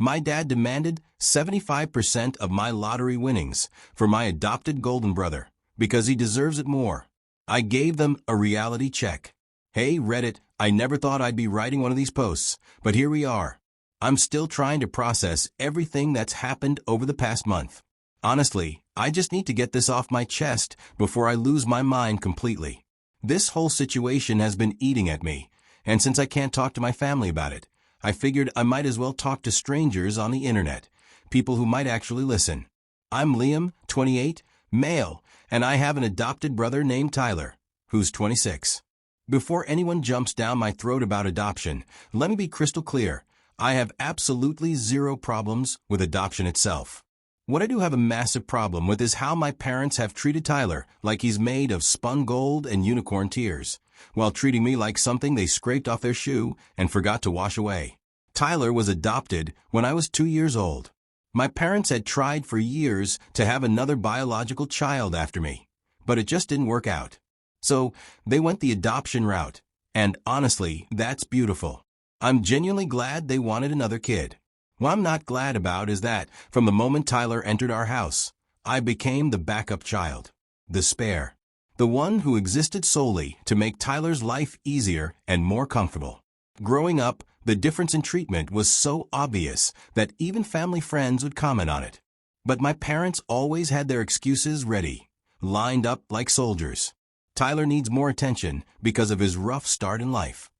My dad demanded 75% of my lottery winnings for my adopted golden brother because he deserves it more. I gave them a reality check. Hey, Reddit, I never thought I'd be writing one of these posts, but here we are. I'm still trying to process everything that's happened over the past month. Honestly, I just need to get this off my chest before I lose my mind completely. This whole situation has been eating at me, and since I can't talk to my family about it, I figured I might as well talk to strangers on the internet, people who might actually listen. I'm Liam, 28, male, and I have an adopted brother named Tyler, who's 26. Before anyone jumps down my throat about adoption, let me be crystal clear. I have absolutely zero problems with adoption itself. What I do have a massive problem with is how my parents have treated Tyler like he's made of spun gold and unicorn tears, while treating me like something they scraped off their shoe and forgot to wash away. Tyler was adopted when I was 2 years old. My parents had tried for years to have another biological child after me, but it just didn't work out. So they went the adoption route, and honestly, that's beautiful. I'm genuinely glad they wanted another kid. What I'm not glad about is that, from the moment Tyler entered our house, I became the backup child, the spare, the one who existed solely to make Tyler's life easier and more comfortable. Growing up, the difference in treatment was so obvious that even family friends would comment on it. But my parents always had their excuses ready, lined up like soldiers. Tyler needs more attention because of his rough start in life.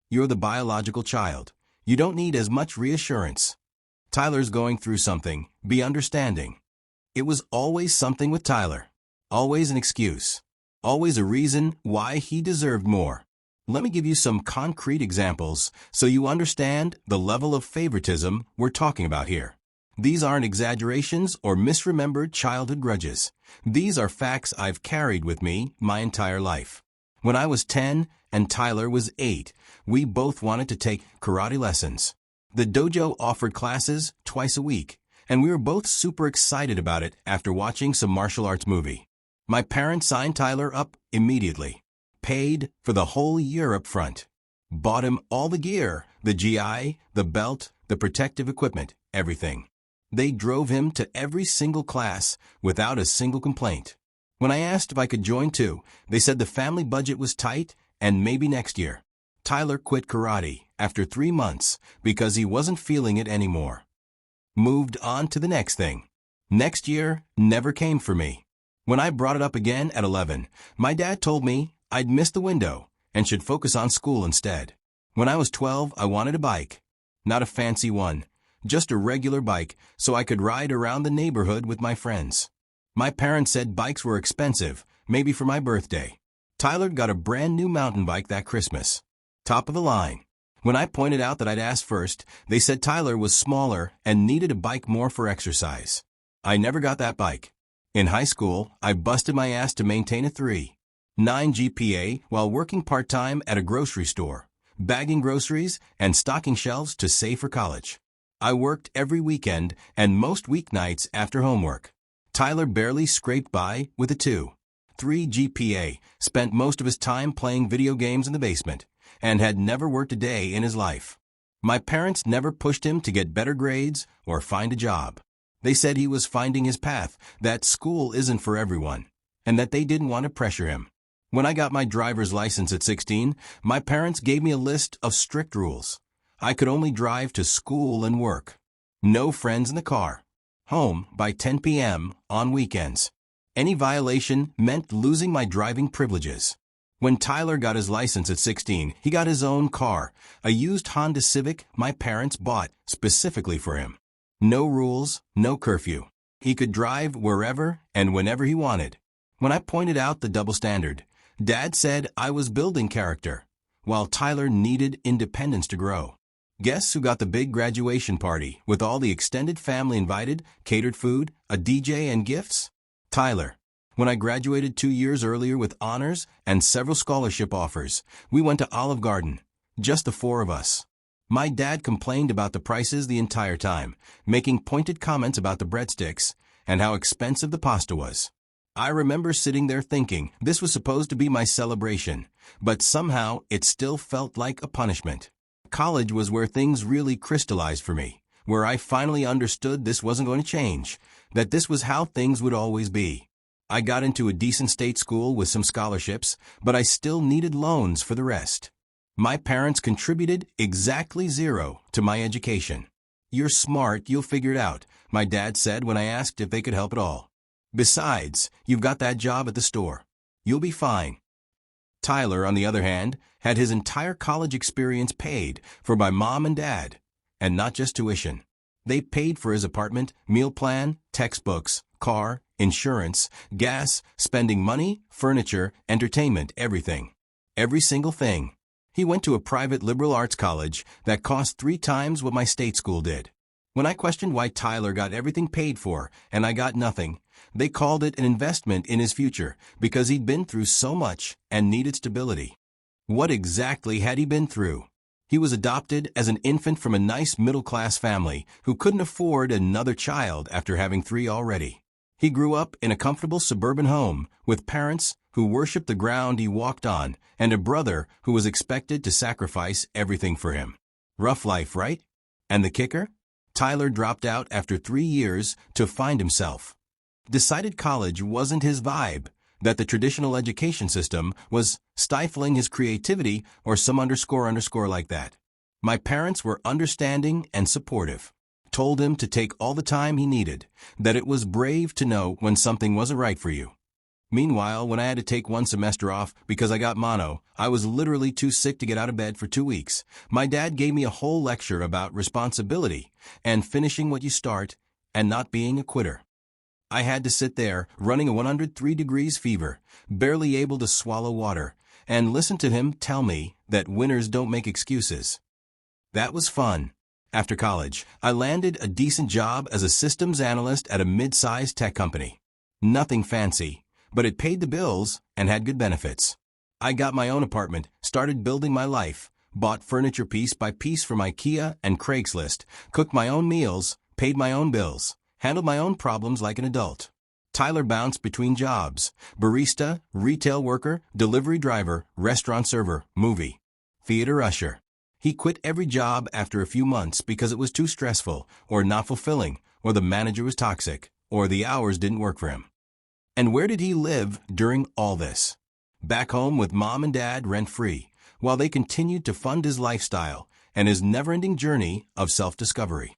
You're the biological child. You don't need as much reassurance. Tyler's going through something. Be understanding. It was always something with Tyler. Always an excuse. Always a reason why he deserved more. Let me give you some concrete examples so you understand the level of favoritism we're talking about here. These aren't exaggerations or misremembered childhood grudges. These are facts I've carried with me my entire life. When I was 10 and Tyler was 8, we both wanted to take karate lessons. The dojo offered classes twice a week, and we were both super excited about it after watching some martial arts movie. My parents signed Tyler up immediately, paid for the whole year up front, bought him all the gear, the GI, the belt, the protective equipment, everything. They drove him to every single class without a single complaint. When I asked if I could join too, they said the family budget was tight and maybe next year. Tyler quit karate after 3 months because he wasn't feeling it anymore. Moved on to the next thing. Next year never came for me. When I brought it up again at 11, my dad told me I'd missed the window and should focus on school instead. When I was 12, I wanted a bike. Not a fancy one, just a regular bike so I could ride around the neighborhood with my friends. My parents said bikes were expensive, maybe for my birthday. Tyler got a brand new mountain bike that Christmas. Top of the line. When I pointed out that I'd asked first, they said Tyler was smaller and needed a bike more for exercise. I never got that bike. In high school, I busted my ass to maintain a 3.9 GPA while working part-time at a grocery store, bagging groceries and stocking shelves to save for college. I worked every weekend and most weeknights after homework. Tyler barely scraped by with a 2.3 GPA, spent most of his time playing video games in the basement, and had never worked a day in his life. My parents never pushed him to get better grades or find a job. They said he was finding his path, that school isn't for everyone, and that they didn't want to pressure him. When I got my driver's license at 16, my parents gave me a list of strict rules. I could only drive to school and work. No friends in the car. Home by 10 p.m. on weekends. Any violation meant losing my driving privileges. When Tyler got his license at 16, he got his own car, a used Honda Civic my parents bought specifically for him. No rules, no curfew. He could drive wherever and whenever he wanted. When I pointed out the double standard, Dad said I was building character, while Tyler needed independence to grow. Guess who got the big graduation party with all the extended family invited, catered food, a DJ and gifts? Tyler. When I graduated 2 years earlier with honors and several scholarship offers, we went to Olive Garden, just the 4 of us. My dad complained about the prices the entire time, making pointed comments about the breadsticks and how expensive the pasta was. I remember sitting there thinking this was supposed to be my celebration, but somehow it still felt like a punishment. College was where things really crystallized for me, where I finally understood this wasn't going to change, that this was how things would always be. I got into a decent state school with some scholarships, but I still needed loans for the rest. My parents contributed exactly zero to my education. "You're smart, you'll figure it out," my dad said when I asked if they could help at all. "Besides, you've got that job at the store. You'll be fine." Tyler, on the other hand, had his entire college experience paid for by mom and dad, and not just tuition. They paid for his apartment, meal plan, textbooks, car, insurance, gas, spending money, furniture, entertainment, everything. Every single thing. He went to a private liberal arts college that cost 3 times what my state school did. When I questioned why Tyler got everything paid for and I got nothing, they called it an investment in his future because he'd been through so much and needed stability. What exactly had he been through? He was adopted as an infant from a nice middle-class family who couldn't afford another child after having 3 already. He grew up in a comfortable suburban home with parents who worshiped the ground he walked on and a brother who was expected to sacrifice everything for him. Rough life, right? And the kicker? Tyler dropped out after 3 years to find himself. Decided college wasn't his vibe, that the traditional education system was stifling his creativity or some underscore like that. My parents were understanding and supportive. Told him to take all the time he needed, that it was brave to know when something wasn't right for you. Meanwhile, when I had to take 1 semester off because I got mono, I was literally too sick to get out of bed for 2 weeks. My dad gave me a whole lecture about responsibility and finishing what you start and not being a quitter. I had to sit there, running a 103 degrees fever, barely able to swallow water, and listen to him tell me that winners don't make excuses. That was fun. After college, I landed a decent job as a systems analyst at a mid-sized tech company. Nothing fancy, but it paid the bills and had good benefits. I got my own apartment, started building my life, bought furniture piece by piece from IKEA and Craigslist, cooked my own meals, paid my own bills, handled my own problems like an adult. Tyler bounced between jobs: barista, retail worker, delivery driver, restaurant server, movie, theater usher. He quit every job after a few months because it was too stressful, or not fulfilling, or the manager was toxic, or the hours didn't work for him. And where did he live during all this? Back home with mom and dad rent-free, while they continued to fund his lifestyle and his never-ending journey of self-discovery.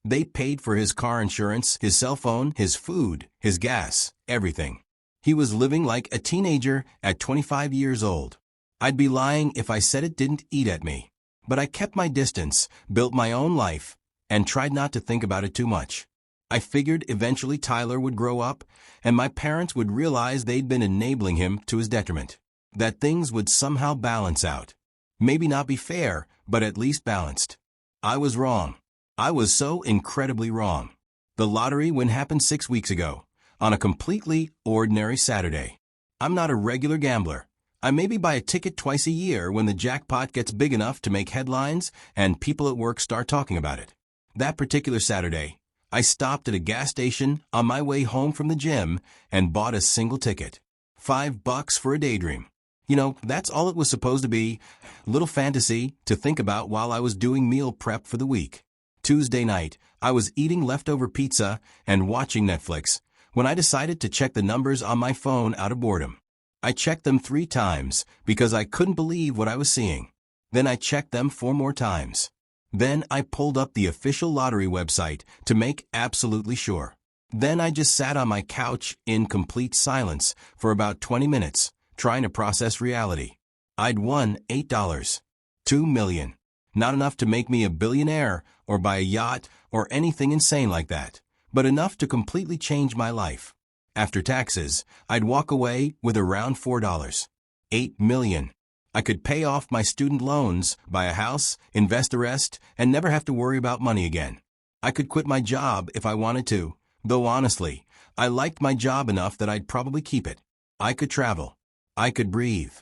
They paid for his car insurance, his cell phone, his food, his gas, everything. He was living like a teenager at 25 years old. I'd be lying if I said it didn't eat at me. But I kept my distance, built my own life, and tried not to think about it too much. I figured eventually Tyler would grow up, and my parents would realize they'd been enabling him to his detriment. That things would somehow balance out. Maybe not be fair, but at least balanced. I was wrong. I was so incredibly wrong. The lottery win happened 6 weeks ago, on a completely ordinary Saturday. I'm not a regular gambler. I maybe buy a ticket twice a year when the jackpot gets big enough to make headlines and people at work start talking about it. That particular Saturday, I stopped at a gas station on my way home from the gym and bought a single ticket. $5 for a daydream. You know, that's all it was supposed to be, little fantasy to think about while I was doing meal prep for the week. Tuesday night, I was eating leftover pizza and watching Netflix when I decided to check the numbers on my phone out of boredom. I checked them 3 times because I couldn't believe what I was seeing. Then I checked them 4 more times. Then I pulled up the official lottery website to make absolutely sure. Then I just sat on my couch in complete silence for about 20 minutes, trying to process reality. I'd won $8. $2 million. Not enough to make me a billionaire or buy a yacht or anything insane like that, but enough to completely change my life. After taxes, I'd walk away with around $4. $8 million. I could pay off my student loans, buy a house, invest the rest, and never have to worry about money again. I could quit my job if I wanted to, though honestly, I liked my job enough that I'd probably keep it. I could travel. I could breathe.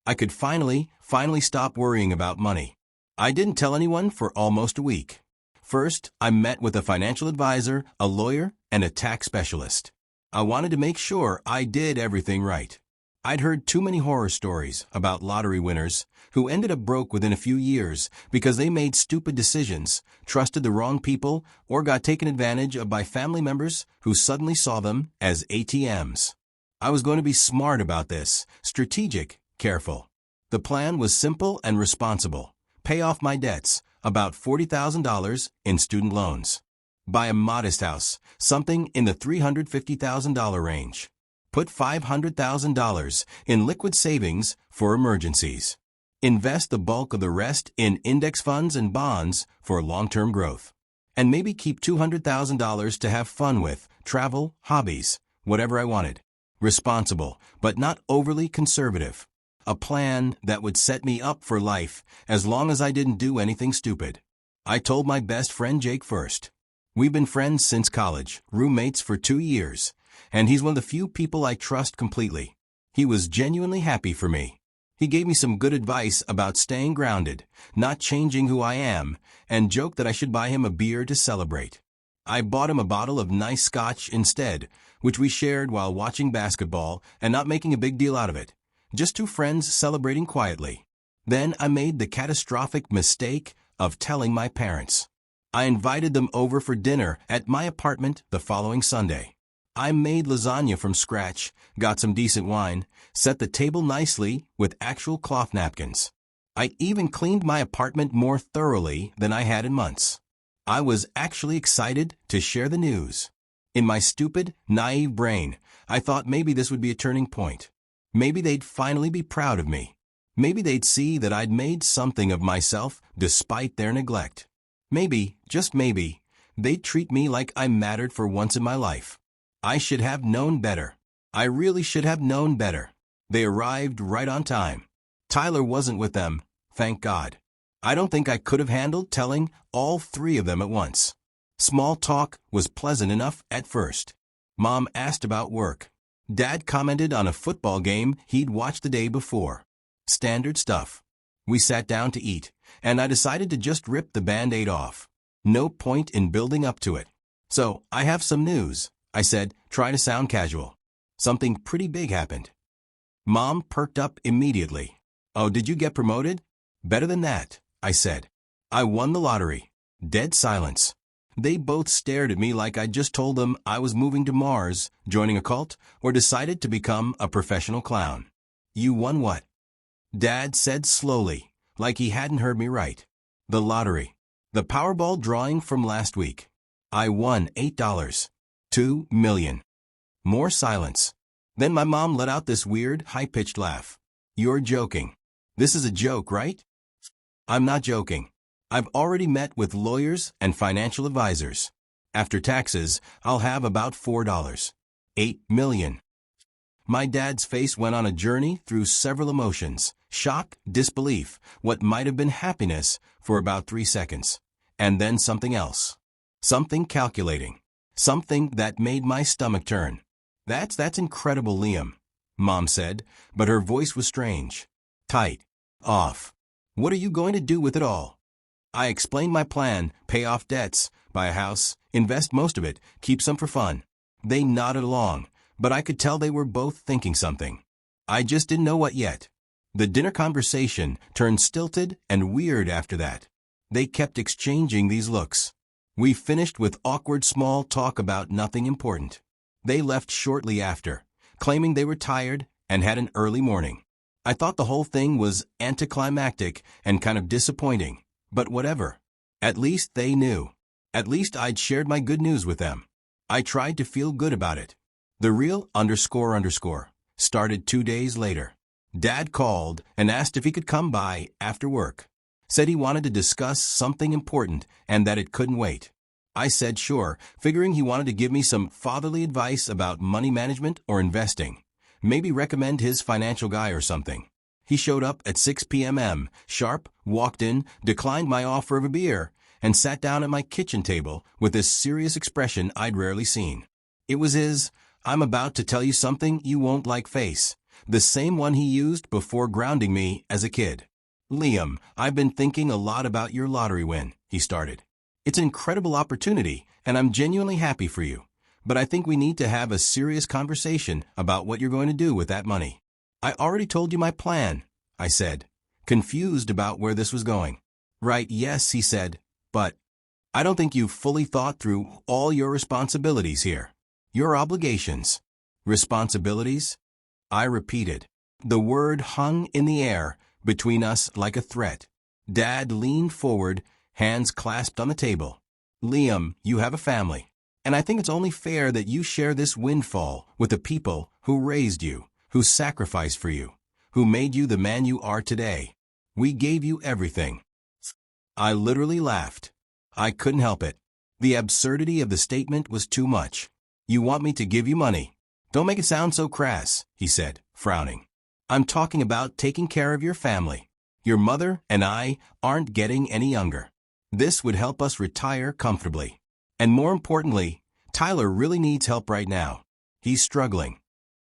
I could finally stop worrying about money. I didn't tell anyone for almost a week. First, I met with a financial advisor, a lawyer, and a tax specialist. I wanted to make sure I did everything right. I'd heard too many horror stories about lottery winners who ended up broke within a few years because they made stupid decisions, trusted the wrong people, or got taken advantage of by family members who suddenly saw them as ATMs. I was going to be smart about this, strategic, careful. The plan was simple and responsible. Pay off my debts, about $40,000 in student loans. Buy a modest house, something in the $350,000 range. Put $500,000 in liquid savings for emergencies. Invest the bulk of the rest in index funds and bonds for long-term growth. And maybe keep $200,000 to have fun with, travel, hobbies, whatever I wanted. Responsible, but not overly conservative. A plan that would set me up for life as long as I didn't do anything stupid. I told my best friend Jake first. We've been friends since college, roommates for 2 years, and he's one of the few people I trust completely. He was genuinely happy for me. He gave me some good advice about staying grounded, not changing who I am, and joked that I should buy him a beer to celebrate. I bought him a bottle of nice scotch instead, which we shared while watching basketball and not making a big deal out of it. Just two friends celebrating quietly. Then I made the catastrophic mistake of telling my parents. I invited them over for dinner at my apartment the following Sunday. I made lasagna from scratch, got some decent wine, set the table nicely with actual cloth napkins. I even cleaned my apartment more thoroughly than I had in months. I was actually excited to share the news. In my stupid, naive brain, I thought maybe this would be a turning point. Maybe they'd finally be proud of me. Maybe they'd see that I'd made something of myself despite their neglect. Maybe, just maybe, they'd treat me like I mattered for once in my life. I should have known better. I really should have known better. They arrived right on time. Tyler wasn't with them, thank God. I don't think I could have handled telling all 3 of them at once. Small talk was pleasant enough at first. Mom asked about work. Dad commented on a football game he'd watched the day before. Standard stuff. We sat down to eat, and I decided to just rip the Band-Aid off. No point in building up to it. So, I have some news, I said, trying to sound casual. Something pretty big happened. Mom perked up immediately. Oh, did you get promoted? Better than that, I said. I won the lottery. Dead silence. They both stared at me like I'd just told them I was moving to Mars, joining a cult, or decided to become a professional clown. You won what? Dad said slowly, like he hadn't heard me right. The lottery. The Powerball drawing from last week. I won $8. 2 million. More silence. Then my mom let out this weird, high-pitched laugh. You're joking. This is a joke, right? I'm not joking. I've already met with lawyers and financial advisors. After taxes, I'll have about $4. 8 million. My dad's face went on a journey through several emotions. Shock, disbelief, what might have been happiness for about 3 seconds. And then something else. Something calculating. Something that made my stomach turn. That's incredible, Liam, Mom said, but her voice was strange. Tight. Off. What are you going to do with it all? I explained my plan, pay off debts, buy a house, invest most of it, keep some for fun. They nodded along, but I could tell they were both thinking something. I just didn't know what yet. The dinner conversation turned stilted and weird after that. They kept exchanging these looks. We finished with awkward small talk about nothing important. They left shortly after, claiming they were tired and had an early morning. I thought the whole thing was anticlimactic and kind of disappointing, but whatever. At least they knew. At least I'd shared my good news with them. I tried to feel good about it. The real __ started 2 days later. Dad called and asked if he could come by after work. Said he wanted to discuss something important and that it couldn't wait. I said sure, figuring he wanted to give me some fatherly advice about money management or investing. Maybe recommend his financial guy or something. He showed up at 6 p.m. sharp, walked in, declined my offer of a beer, and sat down at my kitchen table with this serious expression I'd rarely seen. It was his, I'm about to tell you something you won't like face, the same one he used before grounding me as a kid. Liam, I've been thinking a lot about your lottery win, he started. It's an incredible opportunity, and I'm genuinely happy for you. But I think we need to have a serious conversation about what you're going to do with that money. I already told you my plan, I said, confused about where this was going. Right, yes, he said, but I don't think you've fully thought through all your responsibilities here. Your obligations. Responsibilities? I repeated. The word hung in the air between us like a threat. Dad leaned forward, hands clasped on the table. Liam, you have a family, and I think it's only fair that you share this windfall with the people who raised you, who sacrificed for you, who made you the man you are today. We gave you everything. I literally laughed. I couldn't help it. The absurdity of the statement was too much. You want me to give you money? Don't make it sound so crass, he said, frowning. I'm talking about taking care of your family. Your mother and I aren't getting any younger. This would help us retire comfortably. And more importantly, Tyler really needs help right now. He's struggling.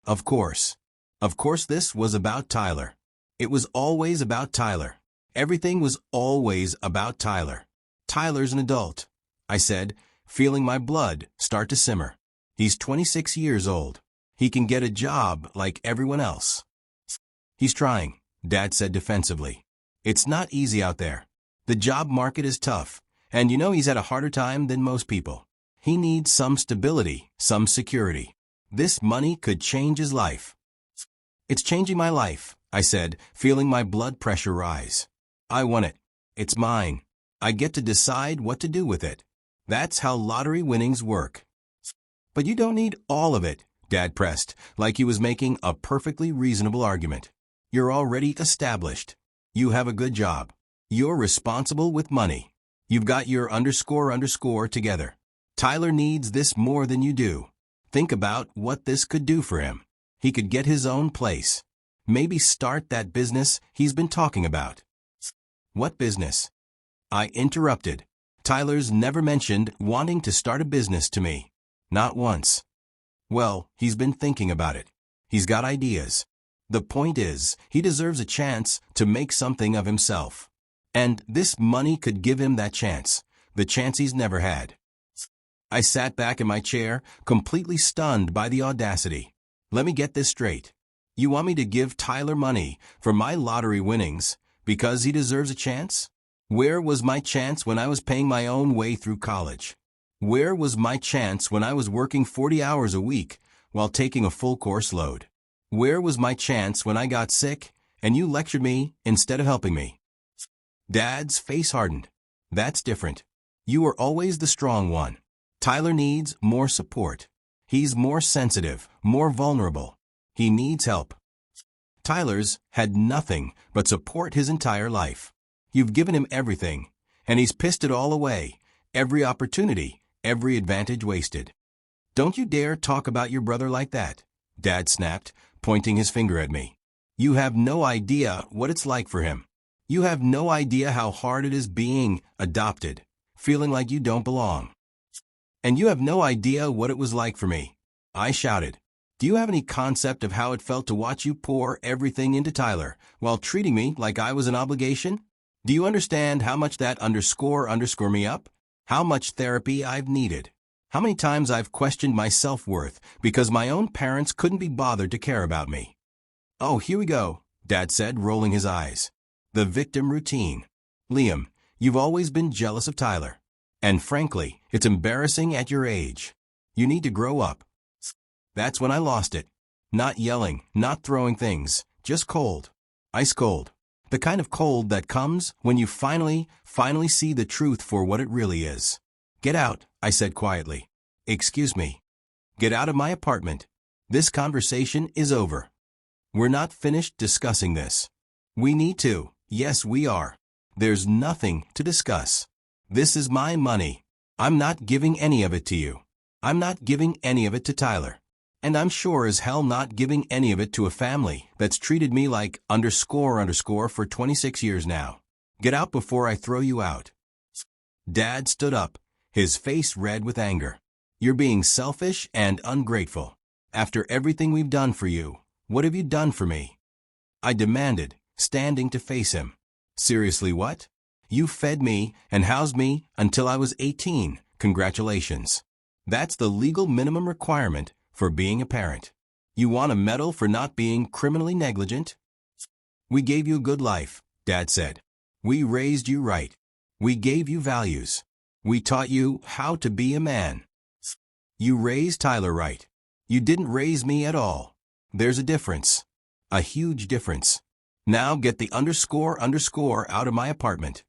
Of course. Of course this was about Tyler. It was always about Tyler. Everything was always about Tyler. Tyler's an adult, I said, feeling my blood start to simmer. He's 26 years old. He can get a job like everyone else. He's trying, Dad said defensively. It's not easy out there. The job market is tough, and you know he's had a harder time than most people. He needs some stability, some security. This money could change his life. It's changing my life, I said, feeling my blood pressure rise. I want it. It's mine. I get to decide what to do with it. That's how lottery winnings work. But you don't need all of it, Dad pressed, like he was making a perfectly reasonable argument. You're already established. You have a good job. You're responsible with money. You've got your __ together. Tyler needs this more than you do. Think about what this could do for him. He could get his own place. Maybe start that business he's been talking about. What business? I interrupted. Tyler's never mentioned wanting to start a business to me. Not once. Well, he's been thinking about it. He's got ideas. The point is, he deserves a chance to make something of himself. And this money could give him that chance, the chance he's never had. I sat back in my chair, completely stunned by the audacity. Let me get this straight. You want me to give Tyler money for my lottery winnings because he deserves a chance? Where was my chance when I was paying my own way through college? Where was my chance when I was working 40 hours a week while taking a full course load? Where was my chance when I got sick and you lectured me instead of helping me? Dad's face hardened. That's different. You were always the strong one. Tyler needs more support. He's more sensitive, more vulnerable. He needs help. Tyler's had nothing but support his entire life. You've given him everything, and he's pissed it all away. Every opportunity, every advantage wasted. Don't you dare talk about your brother like that, Dad snapped, pointing his finger at me. You have no idea what it's like for him. You have no idea how hard it is being adopted, feeling like you don't belong. And you have no idea what it was like for me. I shouted. Do you have any concept of how it felt to watch you pour everything into Tyler while treating me like I was an obligation? Do you understand how much that __ me up? How much therapy I've needed? How many times I've questioned my self-worth because my own parents couldn't be bothered to care about me? Oh, here we go, Dad said, rolling his eyes. The victim routine. Liam, you've always been jealous of Tyler. And frankly, it's embarrassing at your age. You need to grow up. That's when I lost it. Not yelling, not throwing things, just cold. Ice cold. The kind of cold that comes when you finally see the truth for what it really is. Get out, I said quietly. Excuse me. Get out of my apartment. This conversation is over. We're not finished discussing this. We need to. Yes, we are. There's nothing to discuss. This is my money. I'm not giving any of it to you. I'm not giving any of it to Tyler. And I'm sure as hell not giving any of it to a family that's treated me like __ for 26 years now. Get out before I throw you out. Dad stood up, his face red with anger. You're being selfish and ungrateful. After everything we've done for you, what have you done for me? I demanded, standing to face him. Seriously, what? You fed me and housed me until I was 18. Congratulations. That's the legal minimum requirement for being a parent. You want a medal for not being criminally negligent? We gave you a good life, Dad said. We raised you right. We gave you values. We taught you how to be a man. You raised Tyler right. You didn't raise me at all. There's a difference. A huge difference. Now get the underscore out of my apartment.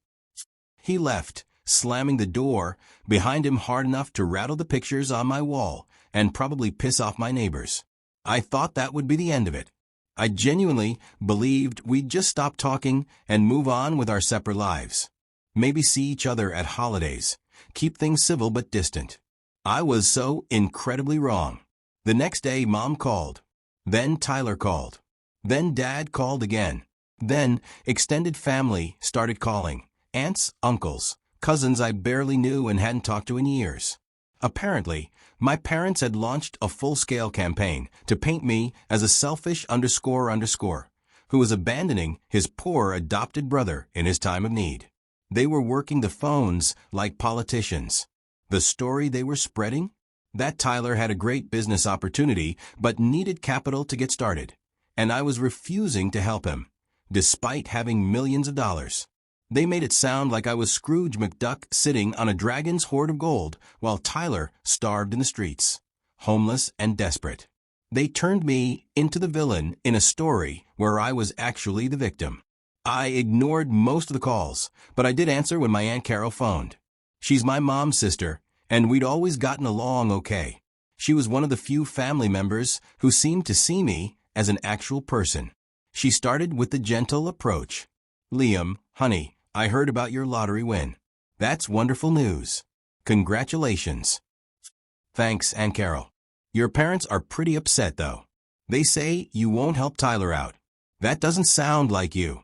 He left, slamming the door behind him hard enough to rattle the pictures on my wall and probably piss off my neighbors. I thought that would be the end of it. I genuinely believed we'd just stop talking and move on with our separate lives. Maybe see each other at holidays. Keep things civil but distant. I was so incredibly wrong. The next day, Mom called. Then Tyler called. Then Dad called again. Then extended family started calling. Aunts, uncles, cousins I barely knew and hadn't talked to in years. Apparently, my parents had launched a full-scale campaign to paint me as a selfish who was abandoning his poor adopted brother in his time of need. They were working the phones like politicians. The story they were spreading? That Tyler had a great business opportunity but needed capital to get started, and I was refusing to help him, despite having millions of dollars. They made it sound like I was Scrooge McDuck sitting on a dragon's hoard of gold while Tyler starved in the streets, homeless and desperate. They turned me into the villain in a story where I was actually the victim. I ignored most of the calls, but I did answer when my Aunt Carol phoned. She's my mom's sister, and we'd always gotten along okay. She was one of the few family members who seemed to see me as an actual person. She started with the gentle approach. Liam, honey, I heard about your lottery win. That's wonderful news. Congratulations. Thanks, Aunt Carol. Your parents are pretty upset, though. They say you won't help Tyler out. That doesn't sound like you.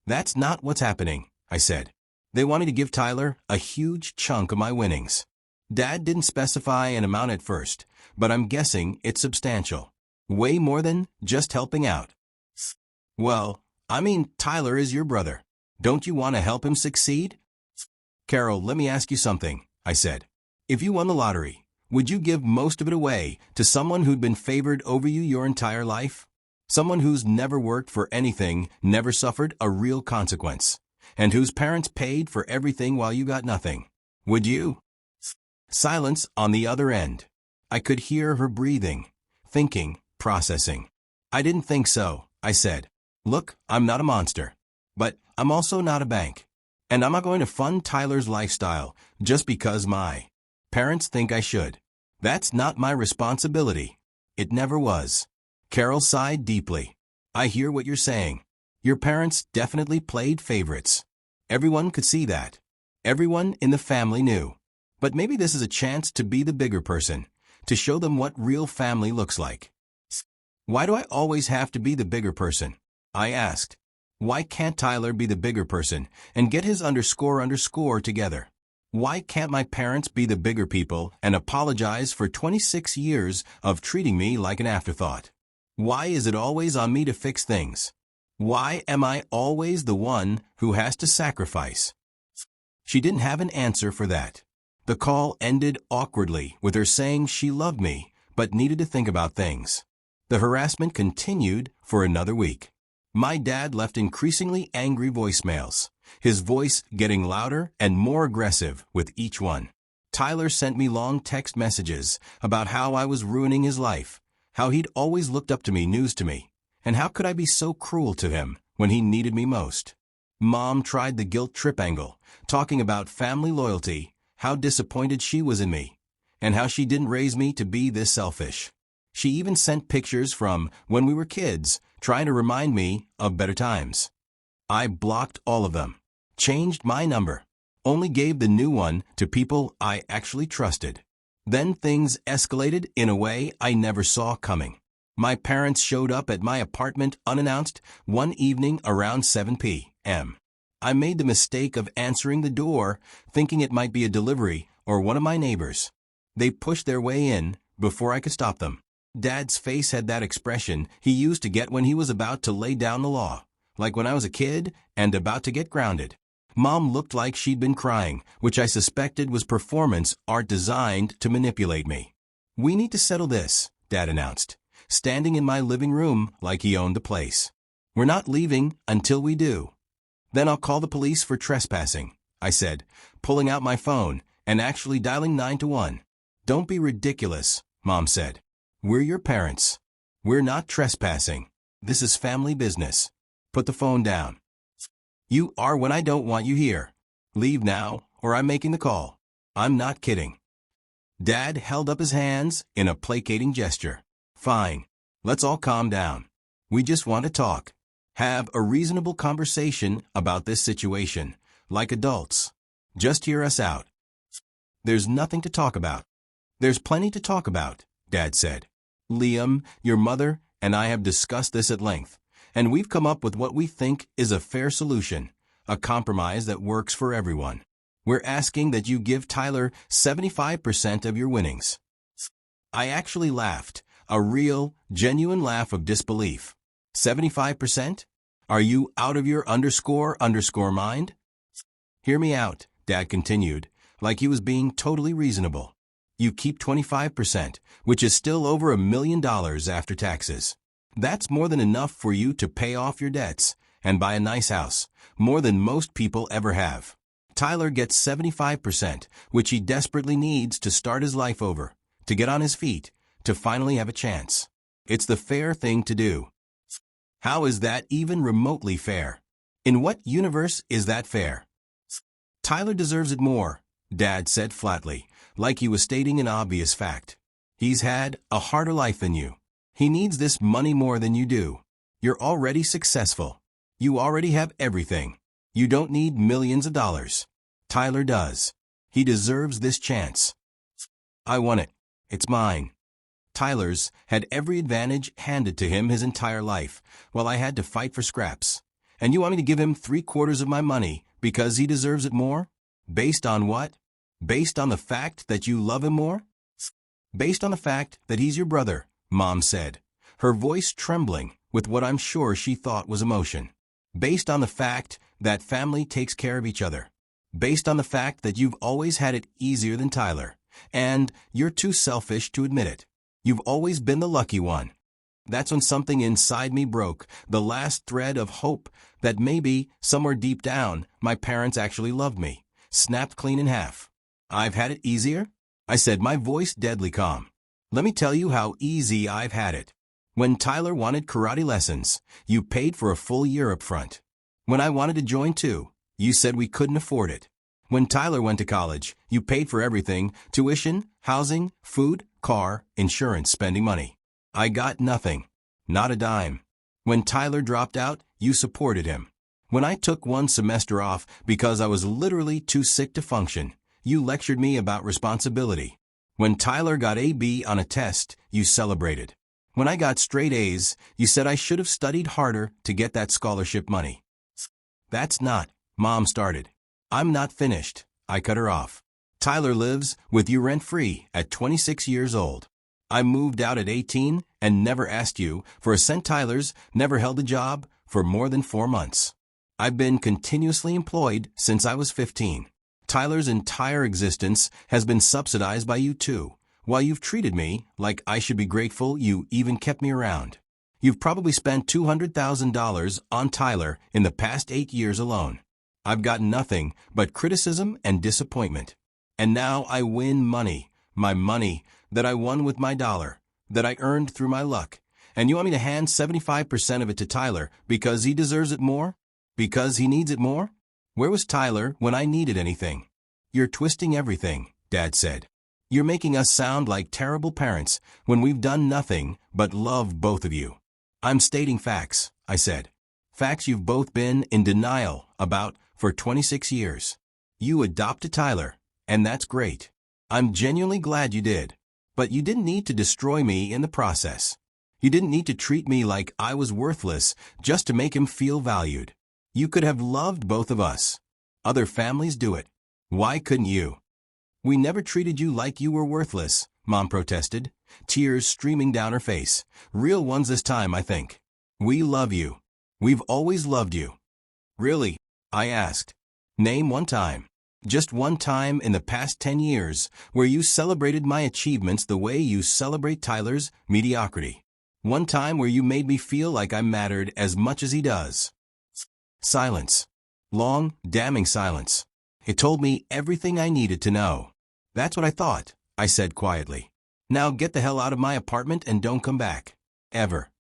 That's not what's happening, I said. They want me to give Tyler a huge chunk of my winnings. Dad didn't specify an amount at first, but I'm guessing it's substantial. Way more than just helping out. Well, I mean, Tyler is your brother. Don't you want to help him succeed? Carol, let me ask you something, I said. If you won the lottery, would you give most of it away to someone who'd been favored over you your entire life? Someone who's never worked for anything, never suffered a real consequence, and whose parents paid for everything while you got nothing. Would you? Silence on the other end. I could hear her breathing, thinking, processing. I didn't think so, I said. Look, I'm not a monster. But I'm also not a bank. And I'm not going to fund Tyler's lifestyle just because my parents think I should. That's not my responsibility. It never was. Carol sighed deeply. I hear what you're saying. Your parents definitely played favorites. Everyone could see that. Everyone in the family knew. But maybe this is a chance to be the bigger person, to show them what real family looks like. Why do I always have to be the bigger person? I asked. Why can't Tyler be the bigger person and get his underscore together? Why can't my parents be the bigger people and apologize for 26 years of treating me like an afterthought? Why is it always on me to fix things? Why am I always the one who has to sacrifice? She didn't have an answer for that. The call ended awkwardly with her saying she loved me but needed to think about things. The harassment continued for another week. My dad left increasingly angry voicemails, his voice getting louder and more aggressive with each one. Tyler sent me long text messages about how I was ruining his life, how he'd always looked up to me, news to me, and how could I be so cruel to him when he needed me most. Mom tried the guilt trip angle, talking about family loyalty, how disappointed she was in me, and how she didn't raise me to be this selfish. She even sent pictures from when we were kids, trying to remind me of better times. I blocked all of them, changed my number, only gave the new one to people I actually trusted. Then things escalated in a way I never saw coming. My parents showed up at my apartment unannounced one evening around 7 p.m. I made the mistake of answering the door, thinking it might be a delivery or one of my neighbors. They pushed their way in before I could stop them. Dad's face had that expression he used to get when he was about to lay down the law, like when I was a kid and about to get grounded. Mom looked like she'd been crying, which I suspected was performance art designed to manipulate me. We need to settle this, Dad announced. standing in my living room like he owned the place. We're not leaving until we do. Then I'll call the police for trespassing, I said, pulling out my phone and actually dialing 911. Don't be ridiculous, Mom said. We're your parents. We're not trespassing. This is family business. Put the phone down. You are when I don't want you here. Leave now, or I'm making the call. I'm not kidding. Dad held up his hands in a placating gesture. Fine. Let's all calm down. We just want to talk. Have a reasonable conversation about this situation, like adults. Just hear us out. There's nothing to talk about. There's plenty to talk about, Dad said. Liam, your mother, and I have discussed this at length, and we've come up with what we think is a fair solution, a compromise that works for everyone. We're asking that you give Tyler 75% of your winnings. I actually laughed, a real, genuine laugh of disbelief. 75%? Are you out of your _ mind? Hear me out, Dad continued, like he was being totally reasonable. You keep 25%, which is still over $1 million after taxes. That's more than enough for you to pay off your debts and buy a nice house, more than most people ever have. Tyler gets 75%, which he desperately needs to start his life over, to get on his feet, to finally have a chance. It's the fair thing to do. How is that even remotely fair? In what universe is that fair? Tyler deserves it more, Dad said flatly, like he was stating an obvious fact. He's had a harder life than you. He needs this money more than you do. You're already successful. You already have everything. You don't need millions of dollars. Tyler does. He deserves this chance. I want it. It's mine. Tyler's had every advantage handed to him his entire life, while I had to fight for scraps. And you want me to give him 3/4 of my money because he deserves it more? Based on what? Based on the fact that you love him more? Based on the fact that he's your brother, Mom said, her voice trembling with what I'm sure she thought was emotion. Based on the fact that family takes care of each other. Based on the fact that you've always had it easier than Tyler, and you're too selfish to admit it. You've always been the lucky one. That's when something inside me broke, the last thread of hope that maybe, somewhere deep down, my parents actually loved me, snapped clean in half. I've had it easier? I said, my voice deadly calm. Let me tell you how easy I've had it. When Tyler wanted karate lessons, you paid for a full year up front. When I wanted to join too, you said we couldn't afford it. When Tyler went to college, you paid for everything, tuition, housing, food, car, insurance, spending money. I got nothing. Not a dime. When Tyler dropped out, you supported him. When I took one semester off because I was literally too sick to function, you lectured me about responsibility. When Tyler got a B on a test, you celebrated. When I got straight A's, you said I should have studied harder to get that scholarship money. That's not, Mom started. I'm not finished, I cut her off. Tyler lives with you rent-free at 26 years old. I moved out at 18 and never asked you for a cent. Tyler's never held a job for more than 4 months. I've been continuously employed since I was 15. Tyler's entire existence has been subsidized by you too, while you've treated me like I should be grateful you even kept me around. You've probably spent $200,000 on Tyler in the past 8 years alone. I've gotten nothing but criticism and disappointment. And now I win money, my money that I won with my dollar, that I earned through my luck. And you want me to hand 75% of it to Tyler because he deserves it more? Because he needs it more? Where was Tyler when I needed anything? You're twisting everything, Dad said. You're making us sound like terrible parents when we've done nothing but love both of you. I'm stating facts, I said. Facts you've both been in denial about for 26 years. You adopted Tyler, and that's great. I'm genuinely glad you did. But you didn't need to destroy me in the process. You didn't need to treat me like I was worthless just to make him feel valued. You could have loved both of us. Other families do it. Why couldn't you? We never treated you like you were worthless, Mom protested, tears streaming down her face. Real ones this time, I think. We love you. We've always loved you. Really? I asked. Name one time. Just one time in the past 10 years where you celebrated my achievements the way you celebrate Tyler's mediocrity. One time where you made me feel like I mattered as much as he does. Silence. Long, damning silence. It told me everything I needed to know. That's what I thought, I said quietly. Now get the hell out of my apartment and don't come back. Ever.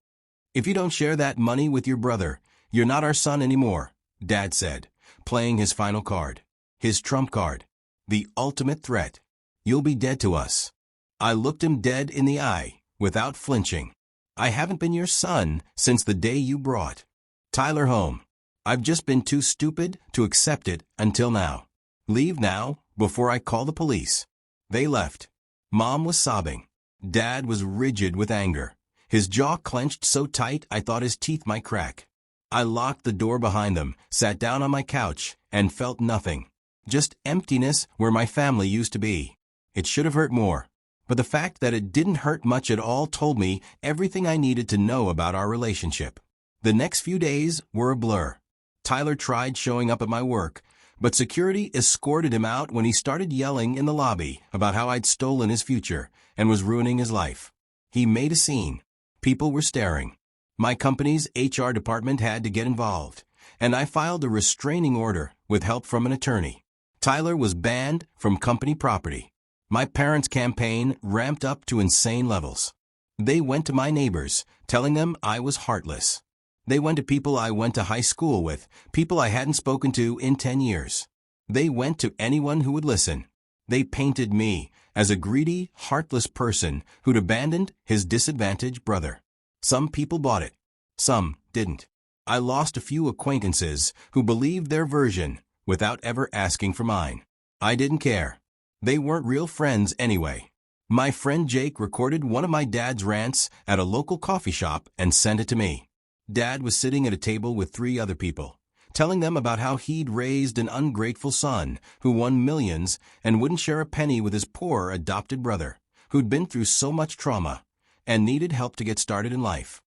If you don't share that money with your brother, you're not our son anymore, Dad said, playing his final card. His trump card. The ultimate threat. You'll be dead to us. I looked him dead in the eye, without flinching. I haven't been your son since the day you brought Tyler home. I've just been too stupid to accept it until now. Leave now, before I call the police. They left. Mom was sobbing. Dad was rigid with anger. His jaw clenched so tight I thought his teeth might crack. I locked the door behind them, sat down on my couch, and felt nothing. Just emptiness where my family used to be. It should have hurt more. But the fact that it didn't hurt much at all told me everything I needed to know about our relationship. The next few days were a blur. Tyler tried showing up at my work, but security escorted him out when he started yelling in the lobby about how I'd stolen his future and was ruining his life. He made a scene. People were staring. My company's HR department had to get involved, and I filed a restraining order with help from an attorney. Tyler was banned from company property. My parents' campaign ramped up to insane levels. They went to my neighbors, telling them I was heartless. They went to people I went to high school with, people I hadn't spoken to in 10 years. They went to anyone who would listen. They painted me as a greedy, heartless person who'd abandoned his disadvantaged brother. Some people bought it. Some didn't. I lost a few acquaintances who believed their version without ever asking for mine. I didn't care. They weren't real friends anyway. My friend Jake recorded one of my dad's rants at a local coffee shop and sent it to me. Dad was sitting at a table with 3 other people, telling them about how he'd raised an ungrateful son who won millions and wouldn't share a penny with his poor adopted brother, who'd been through so much trauma and needed help to get started in life.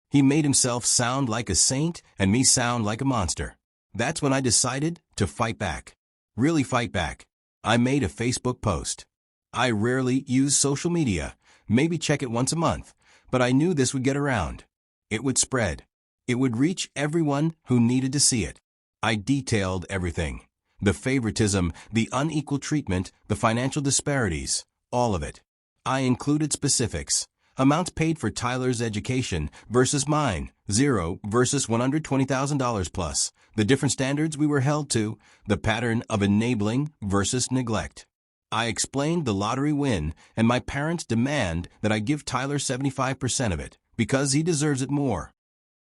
He made himself sound like a saint and me sound like a monster. That's when I decided to fight back. Really fight back. I made a Facebook post. I rarely use social media, maybe check it once a month, but I knew this would get around. It would spread. It would reach everyone who needed to see it. I detailed everything. The favoritism, the unequal treatment, the financial disparities, all of it. I included specifics. Amounts paid for Tyler's education versus mine, 0 versus $120,000 plus. The different standards we were held to, the pattern of enabling versus neglect. I explained the lottery win and my parents' demand that I give Tyler 75% of it, because he deserves it more.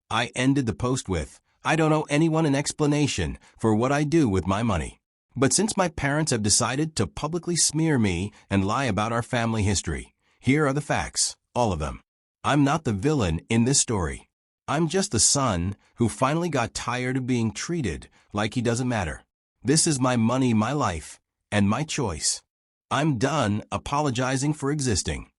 I ended the post with, I don't owe anyone an explanation for what I do with my money. But since my parents have decided to publicly smear me and lie about our family history, here are the facts, all of them. I'm not the villain in this story. I'm just the son who finally got tired of being treated like he doesn't matter. This is my money, my life, and my choice. I'm done apologizing for existing.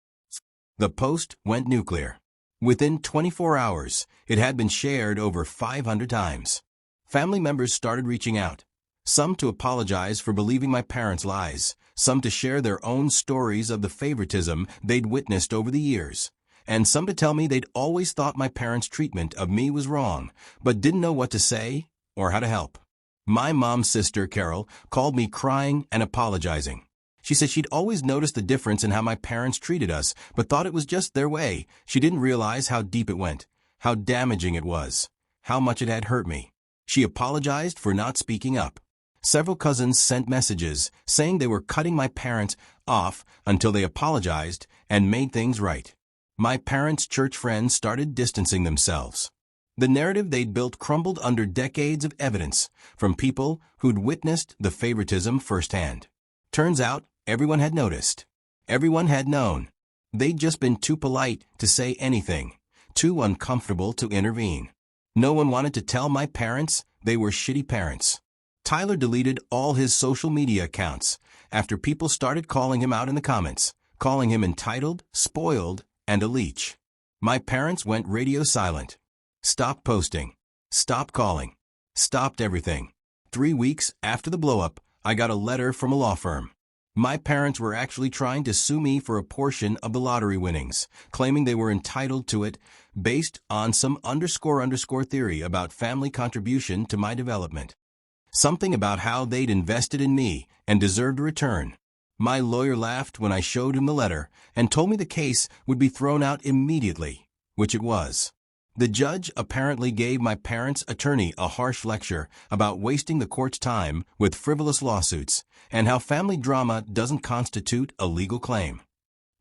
The post went nuclear. Within 24 hours, it had been shared over 500 times. Family members started reaching out. Some to apologize for believing my parents' lies, some to share their own stories of the favoritism they'd witnessed over the years, and some to tell me they'd always thought my parents' treatment of me was wrong, but didn't know what to say or how to help. My mom's sister, Carol, called me crying and apologizing. She said she'd always noticed the difference in how my parents treated us, but thought it was just their way. She didn't realize how deep it went, how damaging it was, how much it had hurt me. She apologized for not speaking up. Several cousins sent messages saying they were cutting my parents off until they apologized and made things right. My parents' church friends started distancing themselves. The narrative they'd built crumbled under decades of evidence from people who'd witnessed the favoritism firsthand. Turns out, everyone had noticed. Everyone had known. They'd just been too polite to say anything, too uncomfortable to intervene. No one wanted to tell my parents they were shitty parents. Tyler deleted all his social media accounts after people started calling him out in the comments, calling him entitled, spoiled, and a leech. My parents went radio silent. Stopped posting. Stopped calling. Stopped everything. 3 weeks after the blow-up, I got a letter from a law firm. My parents were actually trying to sue me for a portion of the lottery winnings, claiming they were entitled to it based on some __ theory about family contribution to my development. Something about how they'd invested in me and deserved a return. My lawyer laughed when I showed him the letter and told me the case would be thrown out immediately, which it was. The judge apparently gave my parents' attorney a harsh lecture about wasting the court's time with frivolous lawsuits and how family drama doesn't constitute a legal claim.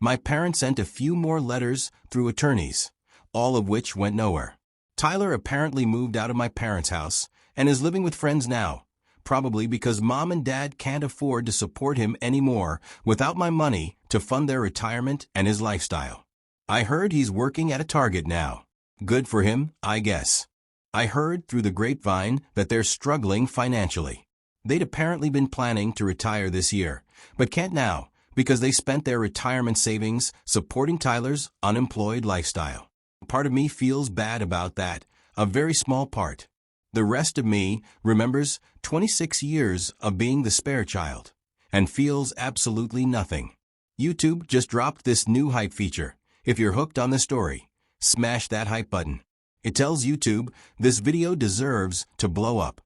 My parents sent a few more letters through attorneys, all of which went nowhere. Tyler apparently moved out of my parents' house and is living with friends now, probably because mom and dad can't afford to support him anymore without my money to fund their retirement and his lifestyle. I heard he's working at a Target now. Good for him, I guess. I heard through the grapevine that they're struggling financially. They'd apparently been planning to retire this year, but can't now because they spent their retirement savings supporting Tyler's unemployed lifestyle. Part of me feels bad about that, a very small part. The rest of me remembers 26 years of being the spare child and feels absolutely nothing. YouTube just dropped this new hype feature. If you're hooked on the story, smash that hype button. It tells YouTube this video deserves to blow up.